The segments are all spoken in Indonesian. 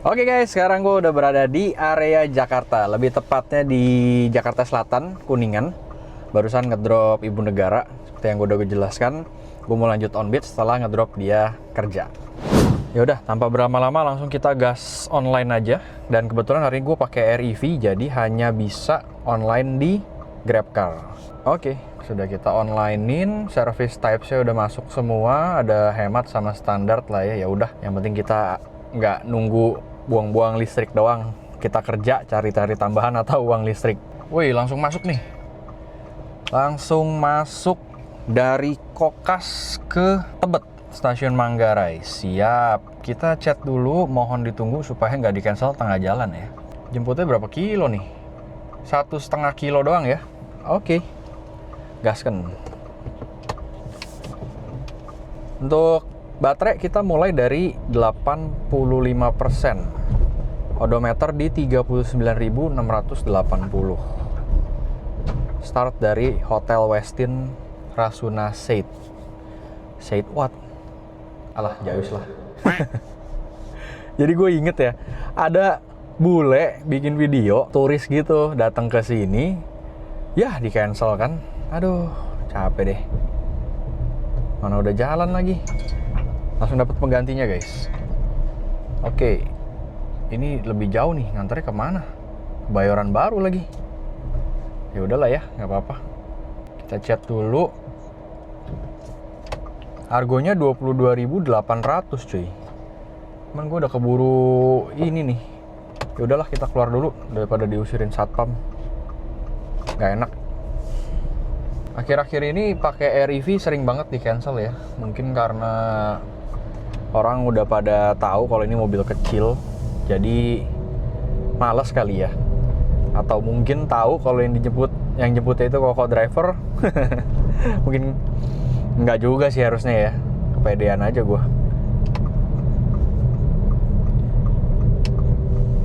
Oke guys, sekarang gue udah berada di area Jakarta. Lebih tepatnya di Jakarta Selatan, Kuningan. Barusan ngedrop Ibu Negara. Seperti yang gue udah jelaskan, gue mau lanjut on beat setelah ngedrop dia kerja. Yaudah, tanpa berlama-lama langsung kita gas online aja. Dan kebetulan hari ini gue pakai REV, jadi hanya bisa online di GrabCar. Oke, sudah kita onlinein. Service types-nya udah masuk semua. Ada hemat sama standar lah ya. Ya udah, yang penting kita nggak nunggu buang-buang listrik doang, kita kerja cari-cari tambahan atau uang listrik. Wih, langsung masuk nih, langsung masuk dari Kokas ke Tebet, stasiun Manggarai. Siap, kita chat dulu, mohon ditunggu supaya nggak di cancel tengah jalan ya. Jemputnya berapa kilo nih? 1,5 kilo doang ya. Oke, gasken. Untuk baterai kita mulai dari 85%. Odometer di 39.680. Start dari Hotel Westin Rasuna Said. Said what? Alah, jauh lah. Jadi gue inget ya, ada bule bikin video turis gitu datang ke sini, ya di cancel kan. Aduh, capek deh. Mana udah jalan lagi. Langsung dapat penggantinya guys. Oke, ini lebih jauh nih, nganternya kemana? Bayoran Baru lagi. Ya udahlah ya, nggak apa-apa. Kita chat dulu. Harganya 22.800 cuy. Cuman gue udah keburu ini nih. Ya udahlah, kita keluar dulu daripada diusirin satpam. Nggak enak. Akhir-akhir ini pakai REV sering banget di cancel ya. Mungkin karena orang udah pada tahu kalau ini mobil kecil, jadi malas kali ya. Atau mungkin tahu kalau yang jemputnya itu koko driver. Mungkin nggak juga sih harusnya ya. Kepedean aja gue.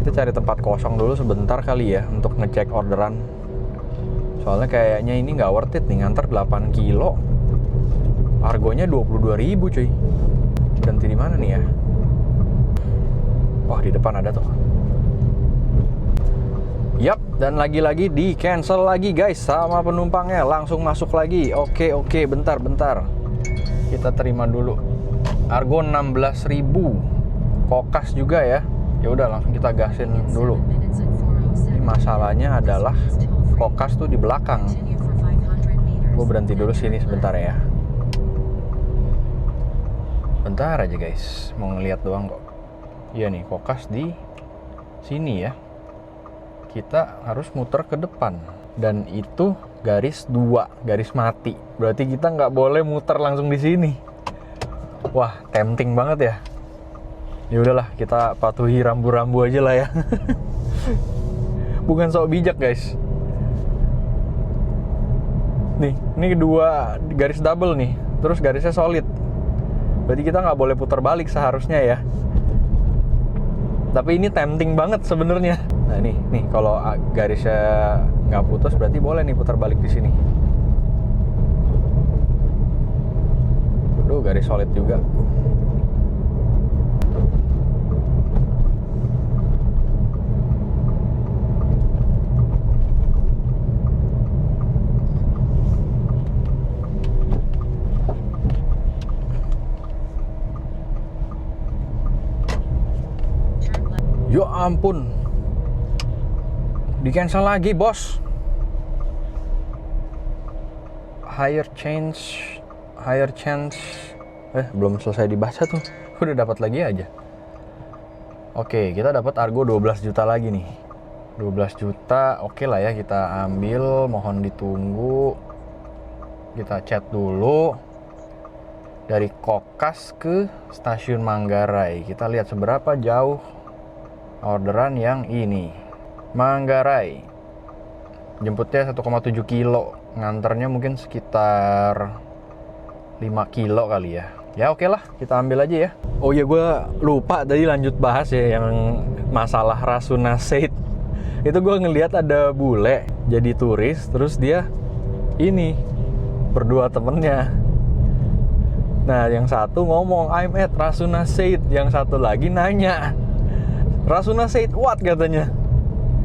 Kita cari tempat kosong dulu sebentar kali ya untuk ngecek orderan. Soalnya kayaknya ini nggak worth it nih, nganter 8 kilo. Harganya 22.000 cuy. Berhenti di mana nih ya? Oh, di depan ada tuh. Yap, dan lagi-lagi di cancel lagi guys sama penumpangnya. Langsung masuk lagi. Oke, bentar. Kita terima dulu. Argo 16.000. Kokas juga ya. Ya udah, langsung kita gasin dulu. Ini masalahnya adalah Kokas tuh di belakang. Gue berhenti dulu sini sebentar ya. Bentar aja guys, mau ngeliat doang kok. Iya nih, Kokas di sini ya. Kita harus muter ke depan. Dan itu garis 2, garis mati. Berarti kita nggak boleh muter langsung di sini. Wah, tempting banget ya. Ya udahlah, kita patuhi rambu-rambu aja lah ya. Bukan sok bijak guys. Nih, ini 2 garis double nih. Terus garisnya solid. Berarti kita nggak boleh putar balik seharusnya ya. Tapi ini tempting banget sebenarnya. Nah nih kalau garisnya nggak putus berarti boleh nih putar balik di sini. Aduh, garis solid juga. Yo ampun, di cancel lagi bos. Higher chance. Belum selesai dibaca tuh, udah dapat lagi aja. Oke, kita dapat Argo 12 juta lagi nih. 12 juta, oke lah ya, kita ambil. Mohon ditunggu. Kita chat dulu. Dari Kokas ke stasiun Manggarai. Kita lihat seberapa jauh orderan yang ini. Manggarai, jemputnya 1,7 kilo, nganternya mungkin sekitar 5 kilo kali ya. Ya oke lah, kita ambil aja ya. Oh iya, gue lupa tadi lanjut bahas ya yang masalah Rasuna Said. Itu gue ngelihat ada bule jadi turis, terus dia ini berdua temennya. Nah, yang satu ngomong I'm at Rasuna Said, yang satu lagi nanya Rasuna said what katanya.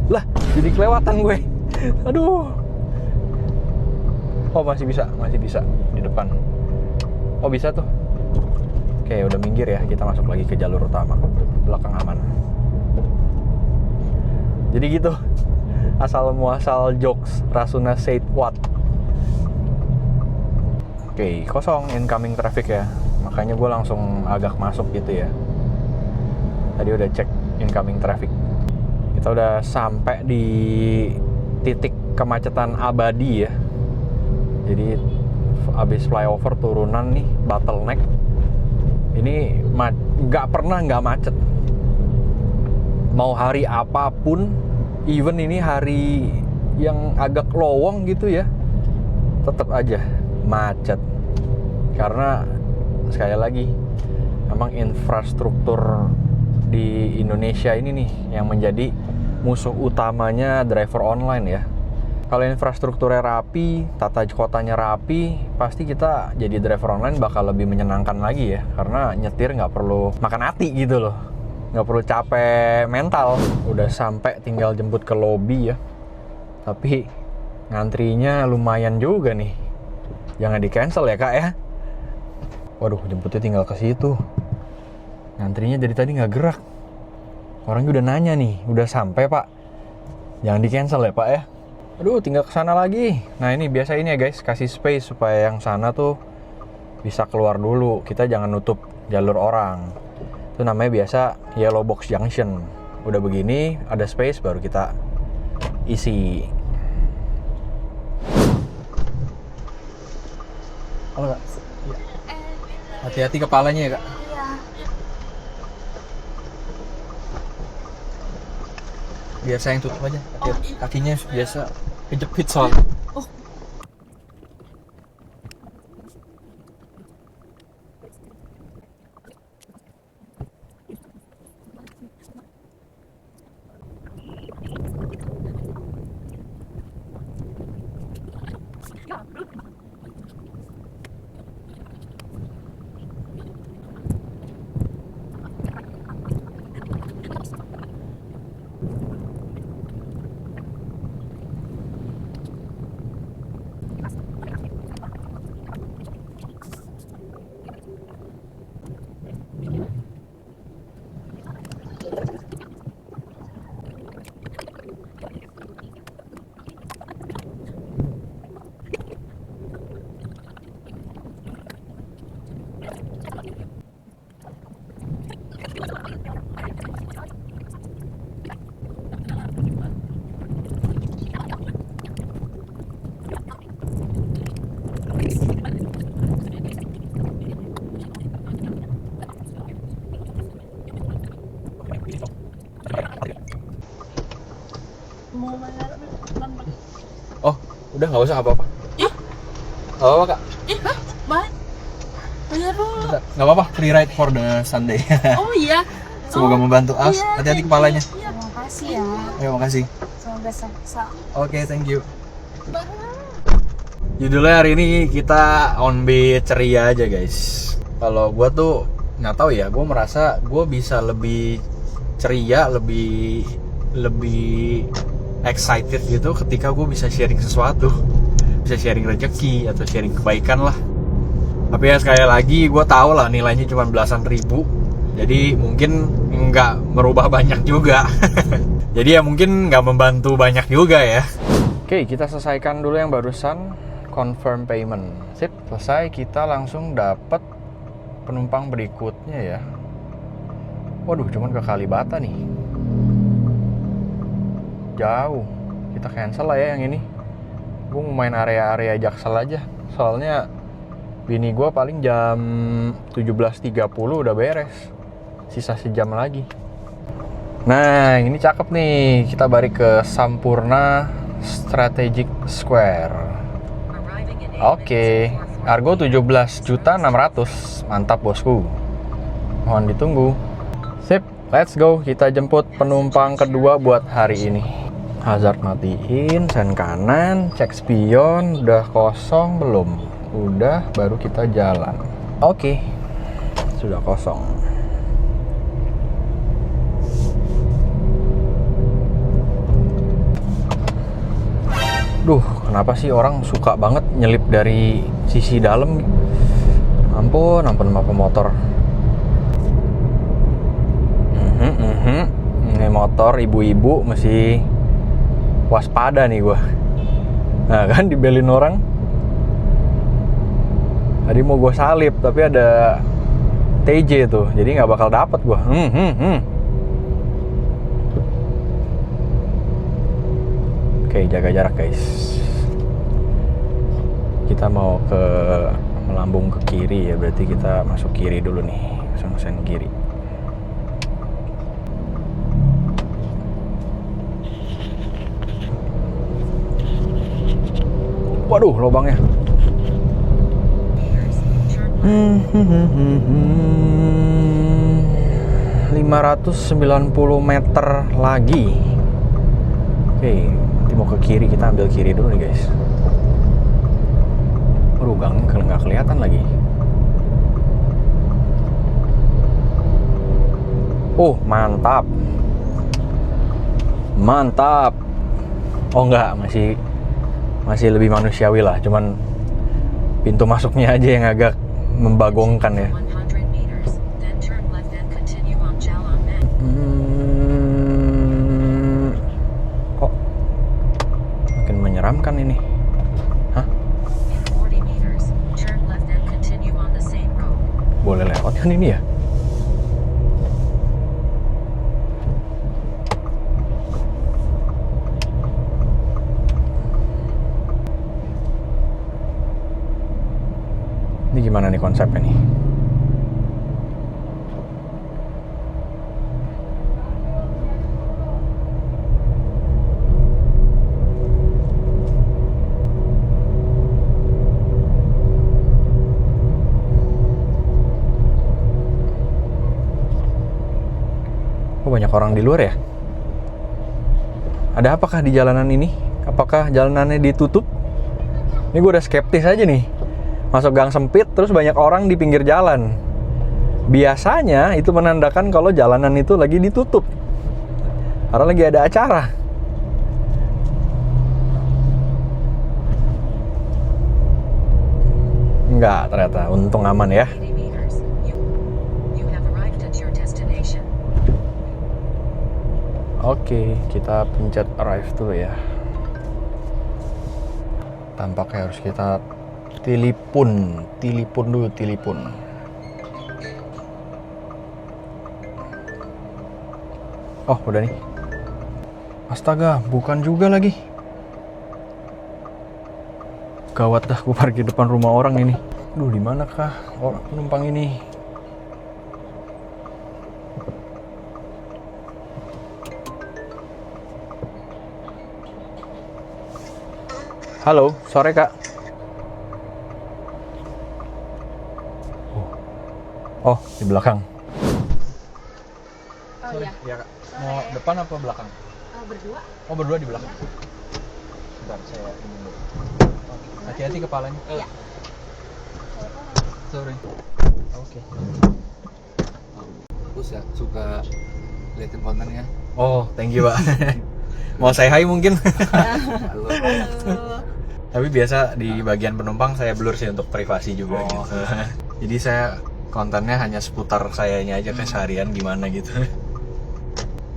Lah, jadi kelewatan gue. Aduh. Oh, masih bisa di depan. Oh, bisa tuh. Oke, udah minggir ya. Kita masuk lagi ke jalur utama. Belakang aman. Jadi gitu. Asal muasal jokes Rasuna said what. Oke, kosong incoming traffic ya. Makanya gue langsung agak masuk gitu ya. Tadi udah cek incoming traffic. Kita udah sampai di titik kemacetan abadi ya. Jadi abis flyover turunan nih, bottleneck. Ini nggak pernah nggak macet. Mau hari apapun, even ini hari yang agak lowong gitu ya, tetap aja macet. Karena sekali lagi, memang infrastruktur di Indonesia ini nih yang menjadi musuh utamanya driver online ya. Kalau infrastrukturnya rapi, tata kotanya rapi, pasti kita jadi driver online bakal lebih menyenangkan lagi ya. Karena nyetir nggak perlu makan hati gitu loh, nggak perlu capek mental. Udah sampai tinggal jemput ke lobby ya. Tapi ngantrinya lumayan juga nih. Jangan di cancel ya kak ya. Waduh, jemputnya tinggal ke situ. Ngantrinya dari tadi nggak gerak. Orangnya udah nanya nih, udah sampai pak. Jangan di cancel ya pak ya. Aduh, tinggal ke sana lagi. Nah ini biasa ini ya guys, kasih space supaya yang sana tuh bisa keluar dulu. Kita jangan nutup jalur orang. Itu namanya biasa yellow box junction. Udah begini, ada space baru kita isi. Halo kak. Hati-hati kepalanya ya kak. Biar saya yang tutup aja. Kakinya biasa kejepit soalnya. Oh, udah nggak usah apa-apa. Ih, Nggak apa-apa kak. bayar dulu. Nggak apa-apa, free ride for the Sunday. Oh iya. Semoga membantu. As, Iya, hati-hati thank kepalanya. you. Iya, makasih ya. Ayo, makasih. Semoga sukses. Oke, thank you. Judulnya hari ini kita on beat ceria aja guys. Kalau gue tuh nggak tahu ya, gue merasa gue bisa lebih ceria, lebih excited gitu ketika gue bisa sharing sesuatu, bisa sharing rezeki atau sharing kebaikan lah. Tapi ya sekali lagi gue tahu lah nilainya cuma belasan ribu, jadi mungkin nggak merubah banyak juga. Jadi ya mungkin nggak membantu banyak juga ya. Oke, kita selesaikan dulu yang barusan, confirm payment. Sip, selesai. Kita langsung dapat penumpang berikutnya ya. Waduh, cuman ke Kalibata nih. Jauh. Kita cancel lah ya yang ini. Gue mau main area-area Jaksel aja. Soalnya bini gue paling jam 17.30 udah beres. Sisa sejam lagi. Nah, ini cakep nih. Kita balik ke Sampurna Strategic Square. Oke. Argo 17.600.000. Mantap bosku. Mohon ditunggu. Sip, let's go. Kita jemput penumpang kedua buat hari ini. Hazard matiin, sen kanan, cek spion, udah kosong belum? Udah, baru kita jalan. Oke, sudah kosong. Duh, kenapa sih orang suka banget nyelip dari sisi dalam? Ampun sama pemotor. Ini motor ibu-ibu mesti waspada nih gua. Nah kan dibelin orang. Tadi mau gua salip tapi ada TJ tuh, jadi nggak bakal dapet gua. Oke, jaga jarak guys. Kita mau melambung ke kiri ya, berarti kita masuk kiri dulu nih, sen kiri. Waduh, lubangnya. 590 meter lagi. Oke, nanti mau ke kiri, kita ambil kiri dulu nih guys. Gang nggak kelihatan lagi. Oh, mantap. Mantap. Oh enggak, masih lebih manusiawi lah, cuman pintu masuknya aja yang agak membagongkan ya. Kok makin menyeramkan ini. Hah? Boleh lewat kan ini ya? Ini gimana nih konsepnya nih? Oh, banyak orang di luar ya? Ada apakah di jalanan ini? Apakah jalanannya ditutup? Ini gue udah skeptis aja nih. Masuk gang sempit, terus banyak orang di pinggir jalan. Biasanya itu menandakan kalau jalanan itu lagi ditutup. Karena lagi ada acara. Enggak, ternyata. Untung aman ya. Oke, kita pencet arrive dulu ya. Tampaknya harus kita telepon dulu. Oh, udah nih. Astaga, bukan juga lagi. Gawat dah, gue parkir depan rumah orang ini. Duh, di manakah orang penumpang ini? Halo, sore Kak. Oh, di belakang. Oh iya. Iya Kak. Mau depan apa belakang? Berdua. Oh, berdua di belakang. Bentar, saya ini dulu. Hati-hati kepalanya. Iya. Sorry. Oke. Bagus ya, suka liatin kontennya. Oh, thank you Pak. Mau say hi mungkin? Halo. Tapi biasa di bagian penumpang saya blur sih untuk privasi juga gitu. Jadi saya kontennya hanya seputar sayanya aja kayak seharian gimana gitu.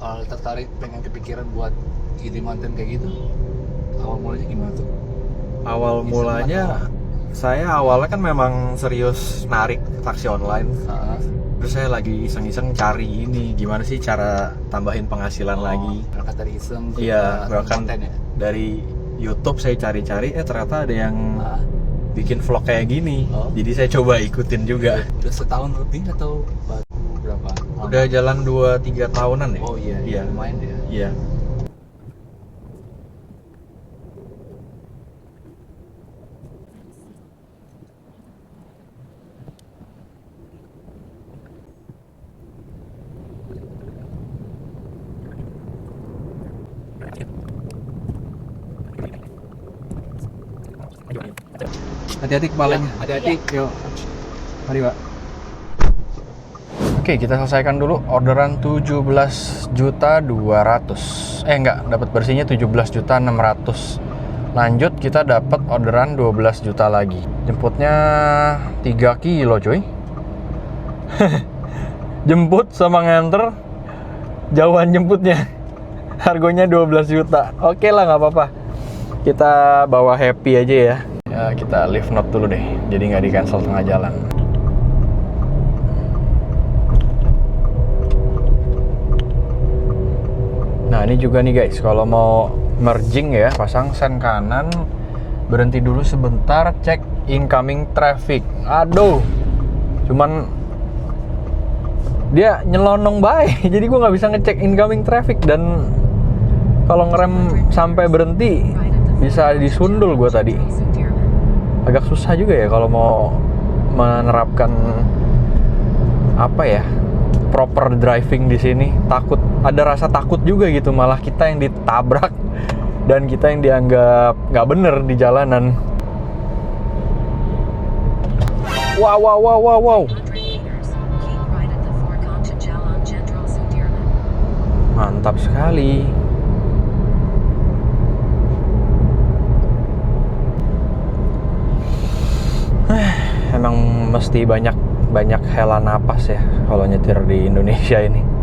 Kalau tertarik pengen kepikiran buat ide konten kayak gitu, awal mulanya gimana tuh? Awal mulanya saya awalnya kan memang serius narik taksi online. Terus saya lagi iseng-iseng cari ini gimana sih cara tambahin penghasilan lagi. Berangkat dari iseng. Iya, bahkan konten ya. dari YouTube saya cari-cari, ternyata ada yang bikin vlog kayak gini. Oh. Jadi saya coba ikutin juga. Udah setahun lebih atau baru berapa? Udah jalan 2-3 tahunan ya. Oh iya, Iya. lumayan ya. Iya. Hati-hati kepalanya. Hati-hati. Yuk. Mari, Pak. Oke, kita selesaikan dulu orderan 17.200.000. Enggak, dapat bersihnya 17.680.000. Lanjut kita dapat orderan 12 juta lagi. Jemputnya 3 kilo cuy. Jemput sama nganter, jauhan jemputnya. Harganya 12 juta. Oke lah, nggak apa-apa. Kita bawa happy aja ya. Ya kita leave note dulu deh. Jadi nggak di cancel tengah jalan. Nah ini juga nih guys, kalau mau merging ya, pasang sen kanan, berhenti dulu sebentar, cek incoming traffic. Aduh, cuman dia nyelonong baik, jadi gue nggak bisa ngecek incoming traffic. Dan kalau ngerem sampai berhenti, bisa disundul gue tadi. Agak susah juga ya kalau mau menerapkan apa ya, proper driving di sini. Takut, ada rasa takut juga gitu, malah kita yang ditabrak dan kita yang dianggap nggak bener di jalanan. Wow. Mantap sekali. Emang mesti banyak hela napas ya kalau nyetir di Indonesia ini.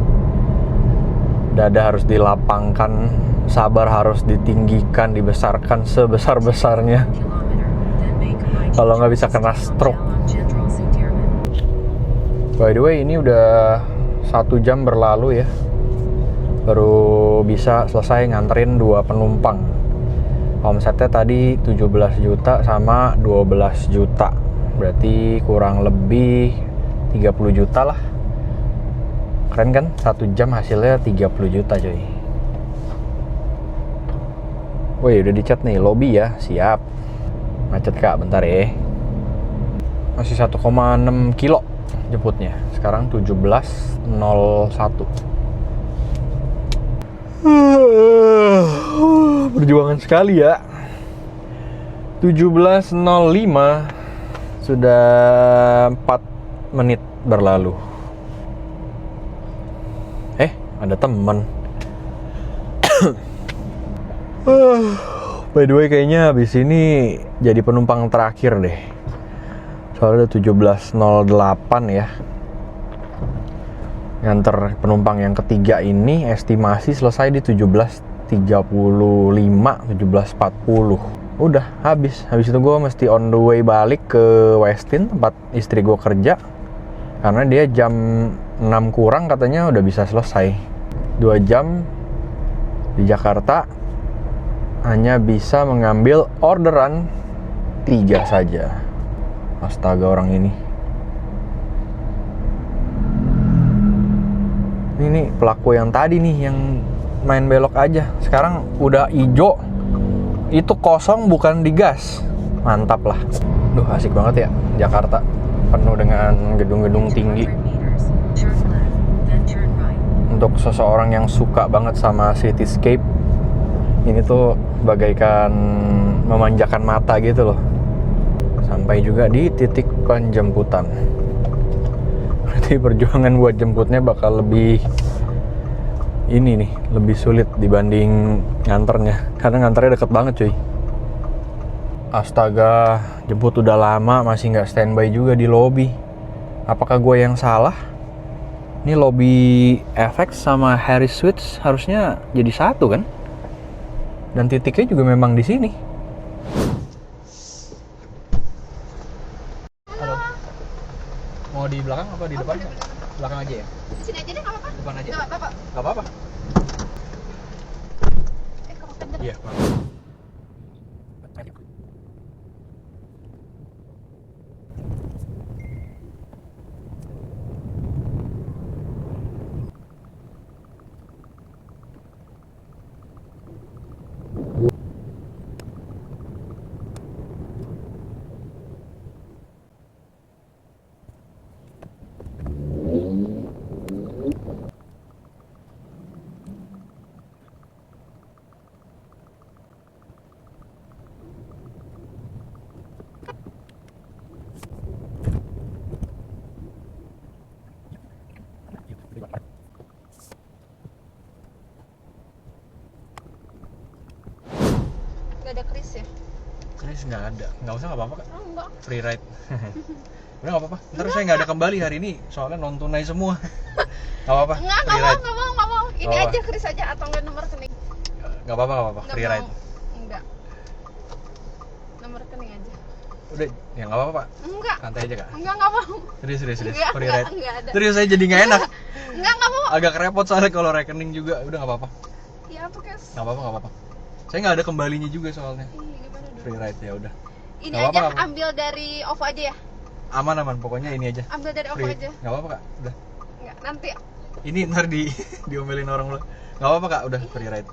Dada harus dilapangkan, sabar harus ditinggikan, dibesarkan sebesar-besarnya. Kalau nggak bisa kena stroke. By the way, ini udah 1 jam berlalu ya. Baru bisa selesai nganterin 2 penumpang. Omsetnya tadi 17 juta sama 12 juta. Berarti kurang lebih 30 juta lah. Keren kan? 1 jam hasilnya 30 juta coy. Woi udah dicat nih, lobby ya, siap. Macet kak, bentar ya. Masih 1,6 kilo jemputnya. Sekarang 17.01. Perjuangan sekali ya. 17.05. Sudah 4 menit berlalu. Ada teman. By the way, kayaknya habis ini jadi penumpang terakhir deh. Soalnya udah 17.08 ya. Nganter penumpang yang ketiga ini estimasi selesai di 17.35, 17.40. Udah habis itu gue mesti on the way balik ke Westin, tempat istri gue kerja, karena dia jam 6 kurang katanya udah bisa selesai. 2 jam di Jakarta hanya bisa mengambil orderan 3 saja. Astaga orang ini. Ini pelaku yang tadi nih yang main belok aja. Sekarang udah ijo. Itu kosong bukan digas. Mantap lah. Duh asik banget ya Jakarta. Penuh dengan gedung-gedung tinggi. Untuk seseorang yang suka banget sama cityscape, ini tuh bagaikan memanjakan mata gitu loh. Sampai juga di titik penjemputan. Berarti perjuangan buat jemputnya bakal lebih ini nih, lebih sulit dibanding nganternya. Karena nganternya deket banget cuy. Astaga, jemput udah lama masih nggak standby juga di lobby. Apakah gue yang salah? Ini lobby FX sama Harris Suites harusnya jadi satu kan? Dan titiknya juga memang di sini. Halo. Mau di belakang apa di depan? Belakang aja ya? Di sini aja deh, nggak apa-apa. Depan aja. Nggak apa-apa. Nggak apa-apa. Iya, Pak. Gak ada Chris ya? Chris nggak ada. Nggak usah, nggak apa-apa kak. Oh enggak. Free ride. Udah nggak apa-apa. Ntar saya nggak ada kembali hari ini, soalnya non tunai semua. Nggak apa-apa. Enggak Free ride. mau. Ini Oh. aja Chris aja atau enggak nomor rekening? Nggak apa-apa, nggak apa-apa. Enggak Free mau. ride. Enggak. Nomor rekening aja. Udah, ya nggak apa-apa pak. Enggak. Santai aja kak. Enggak mau. Serius. Enggak, Free ride. enggak ada. Serius saya jadi nggak enak. Enggak mau. Agak repot soalnya kalau rekening juga. Udah nggak apa-apa. Iya tuh Kes. Nggak apa-apa. Saya nggak ada kembalinya juga soalnya. Ih, gimana dong? Free ride ya udah. Ini Nggak aja apa-apa. ambil dari OVO aja ya. Aman, pokoknya ini aja. Ambil dari OVO Free. aja. Nggak apa-apa kak. Udah. Enggak, nanti Ini ntar diomelin orang lu. Nggak apa-apa kak. Udah free ride.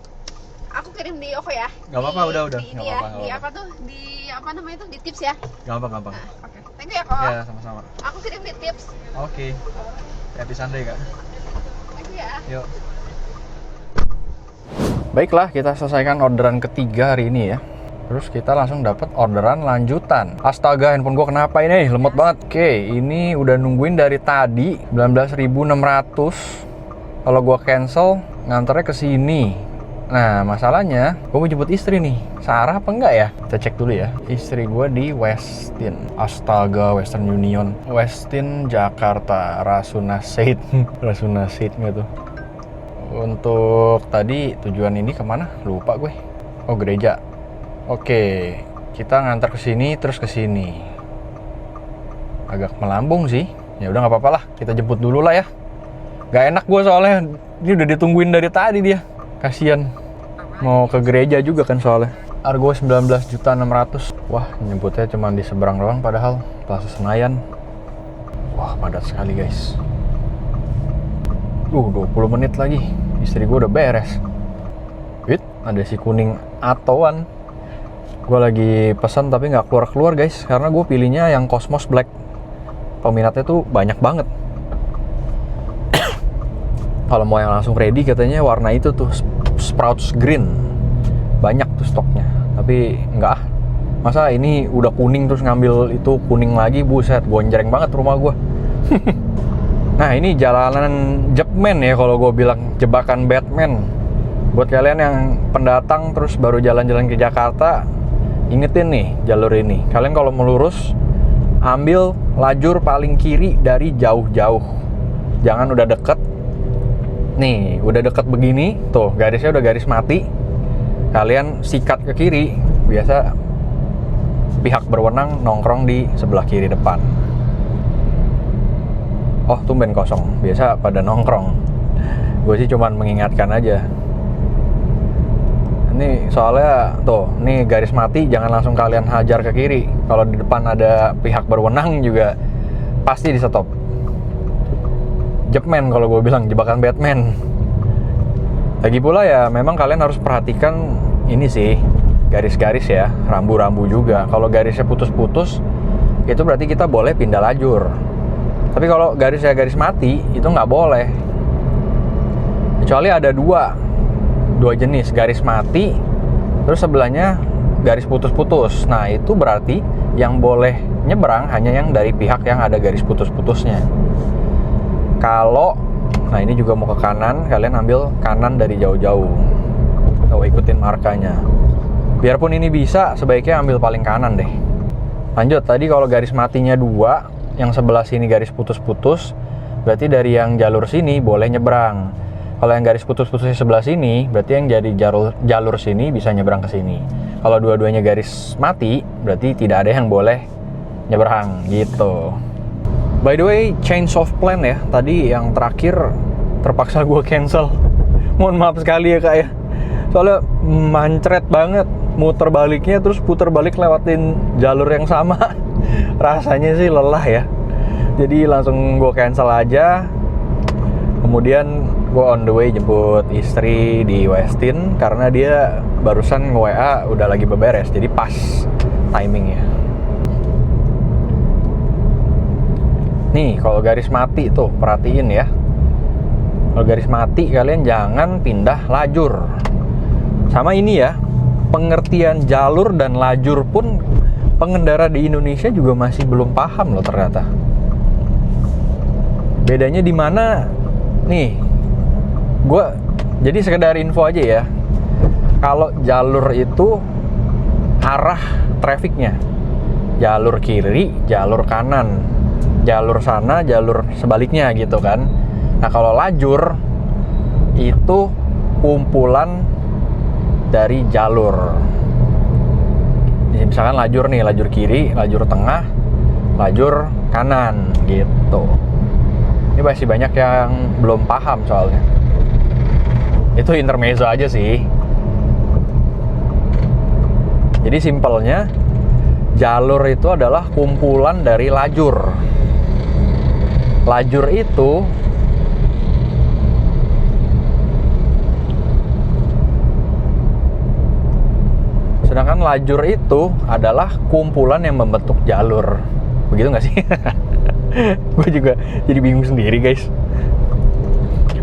aku kirim di OVO ya. Nggak apa-apa, Di- udah. Di ini Nggak ya. apa-apa, Di nggak apa tuh? Di apa namanya itu? Di tips ya. Gampang. Nah, oke. Thank you ya kok. Ya sama-sama. Aku kirim di tips. Oke. Happy Sunday kak. Thank you ya. Yuk. Baiklah, kita selesaikan orderan ketiga hari ini ya. Terus kita langsung dapat orderan lanjutan. Astaga, handphone gua kenapa ini? Lemot banget. Oke, ini udah nungguin dari tadi 19.600. Kalau gua cancel, nganternya ke sini. Nah, masalahnya gua mau jemput istri nih. Sarah apa enggak ya? Kita cek dulu ya. Istri gua di Westin. Astaga, Western Union. Westin Jakarta, Rasuna Said. Rasuna Said nggak tuh? Untuk tadi tujuan ini kemana? Lupa gue. Oh, gereja. Oke, kita ngantar ke sini terus ke sini. Agak melambung sih. Ya udah nggak apa-apa lah. Kita jemput dulu lah ya. Gak enak gue soalnya. Ini udah ditungguin dari tadi dia. Kasian. Mau ke gereja juga kan soalnya. Argo 19.600.000. Wah, nyebutnya cuma di seberang doang padahal Plaza Senayan. Wah, padat sekali guys. 20 menit lagi. Istri gue udah beres. Wait, ada si kuning atoan. Gue lagi pesan tapi nggak keluar guys, karena gue pilihnya yang Cosmos Black. Peminatnya tuh banyak banget. Kalau mau yang langsung ready katanya warna itu tuh Sprouts Green. Banyak tuh stoknya. Tapi nggak ah. Masa ini udah kuning terus ngambil itu kuning lagi, buset, gonjreng banget rumah gue. Nah, ini jalanan Jepman ya kalau gue bilang, jebakan Batman. Buat kalian yang pendatang terus baru jalan-jalan ke Jakarta, ingetin nih jalur ini. Kalian kalau mau lurus, ambil lajur paling kiri dari jauh-jauh. Jangan udah deket. Nih, udah deket begini, tuh garisnya udah garis mati. Kalian sikat ke kiri, biasa pihak berwenang nongkrong di sebelah kiri depan. Oh, tumben kosong. Biasa pada nongkrong. Gue sih cuman mengingatkan aja. Ini soalnya tuh, nih garis mati, jangan langsung kalian hajar ke kiri. Kalau di depan ada pihak berwenang juga pasti di stop. Jepman kalau gue bilang, jebakan Batman. Lagi pula ya, memang kalian harus perhatikan ini sih, garis-garis ya, rambu-rambu juga. Kalau garisnya putus-putus, itu berarti kita boleh pindah lajur. Tapi kalau garisnya garis mati, itu nggak boleh. Kecuali ada dua jenis, garis mati, terus sebelahnya garis putus-putus. Nah, itu berarti yang boleh nyebrang hanya yang dari pihak yang ada garis putus-putusnya. Kalau, nah ini juga mau ke kanan, kalian ambil kanan dari jauh-jauh. Tuh, ikutin markanya. Biarpun ini bisa, sebaiknya ambil paling kanan deh. Lanjut, tadi kalau garis matinya 2, yang sebelah sini garis putus-putus, berarti dari yang jalur sini boleh nyebrang. Kalau yang garis putus-putusnya sebelah sini, berarti yang jadi jalur sini bisa nyebrang ke sini. Kalau dua-duanya garis mati, berarti tidak ada yang boleh nyebrang gitu. By the way, change of plan ya. Tadi yang terakhir terpaksa gue cancel. Mohon maaf sekali ya kak ya. Soalnya mancret banget. Muter baliknya terus puter balik lewatin jalur yang sama. Rasanya sih lelah ya. Jadi langsung gue cancel aja. Kemudian gue on the way jemput istri di Westin karena dia barusan nge-WA udah lagi beberes. Jadi pas timingnya. Nih, kalau garis mati tuh perhatiin ya. Kalau garis mati kalian jangan pindah lajur. Sama ini ya, pengertian jalur dan lajur pun pengendara di Indonesia juga masih belum paham loh ternyata. Bedanya di mana? Nih, jadi sekedar info aja ya. Kalau jalur itu arah trafficnya. Jalur kiri, jalur kanan, jalur sana, jalur sebaliknya gitu kan. Nah kalau lajur itu kumpulan dari jalur. Misalkan lajur nih, lajur kiri, lajur tengah, lajur kanan gitu. Ini masih banyak yang belum paham soalnya. Itu intermezzo aja sih. Jadi simpelnya jalur itu adalah kumpulan dari lajur. Lajur itu sedangkan lajur itu adalah kumpulan yang membentuk jalur. Begitu nggak sih? Gue juga jadi bingung sendiri guys.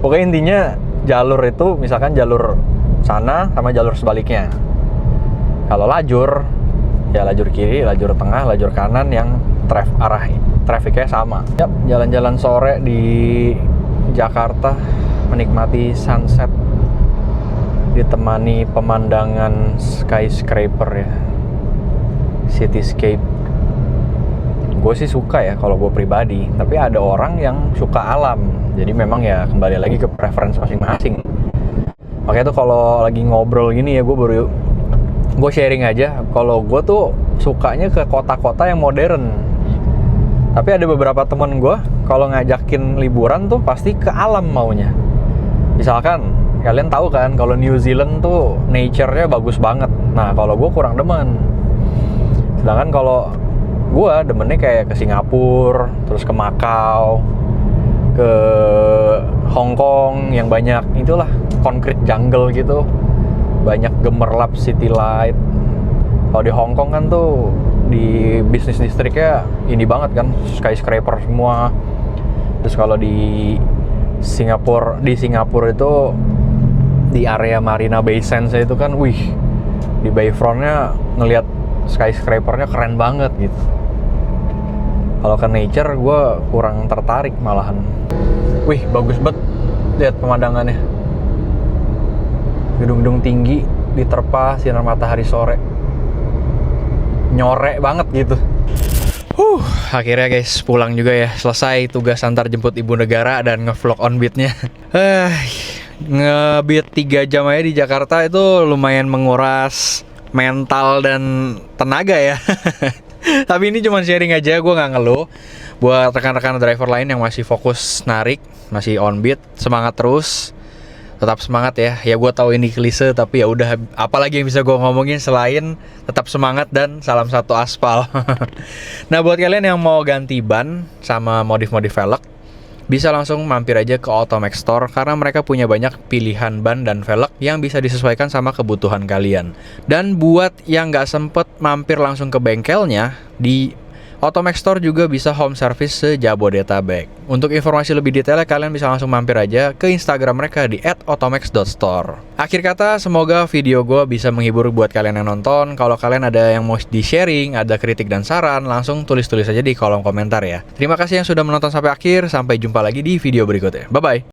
Pokoknya intinya jalur itu misalkan jalur sana sama jalur sebaliknya. Kalau lajur, ya lajur kiri, lajur tengah, lajur kanan yang arah trafficnya sama. Yap, jalan-jalan sore di Jakarta menikmati sunset ditemani pemandangan skyscraper ya, cityscape. Gue sih suka ya kalau gue pribadi, tapi ada orang yang suka alam, jadi memang ya kembali lagi ke preference masing-masing. Makanya tuh kalau lagi ngobrol gini ya, gue sharing aja. Kalau gue tuh sukanya ke kota-kota yang modern, tapi ada beberapa temen gue kalau ngajakin liburan tuh pasti ke alam maunya. Misalkan kalian tahu kan kalau New Zealand tuh nature-nya bagus banget. Nah kalau gue kurang demen. Sedangkan kalau gue demennya kayak ke Singapura, terus ke Macau, ke Hong Kong yang banyak itulah concrete jungle gitu, banyak gemerlap city light. Kalau di Hong Kong kan tuh di business districtnya ini banget kan, skyscraper semua. Terus kalau di Singapura itu di area Marina Bay Sands itu kan, wih, di bayfrontnya ngelihat skyscrapernya keren banget gitu. Kalau ke nature gue kurang tertarik malahan. Wih, bagus banget lihat pemandangannya. Gedung-gedung tinggi diterpa sinar matahari sore, nyorek banget gitu. Akhirnya guys pulang juga ya, selesai tugas antar jemput ibu negara dan ngevlog on beat-nya. Nge-beat 3 jam aja di Jakarta itu lumayan menguras mental dan tenaga ya. Tapi ini cuma sharing aja, gue nggak ngeluh. Buat rekan-rekan driver lain yang masih fokus narik, masih on beat, semangat terus. Tetap semangat ya. Ya gue tahu ini klise, tapi ya udah, apalagi yang bisa gue ngomongin selain tetap semangat dan salam satu aspal. Nah buat kalian yang mau ganti ban sama modif-modif velg, bisa langsung mampir aja ke Automax Store karena mereka punya banyak pilihan ban dan velg yang bisa disesuaikan sama kebutuhan kalian. Dan buat yang nggak sempet mampir langsung ke bengkelnya, di Automax Store juga bisa home service se-Jabodetabek. Untuk informasi lebih detailnya kalian bisa langsung mampir aja ke Instagram mereka di @automax.store. Akhir kata, semoga video gue bisa menghibur buat kalian yang nonton. Kalau kalian ada yang mau di-sharing, ada kritik dan saran, langsung tulis-tulis aja di kolom komentar ya. Terima kasih yang sudah menonton sampai akhir. Sampai jumpa lagi di video berikutnya. Bye-bye.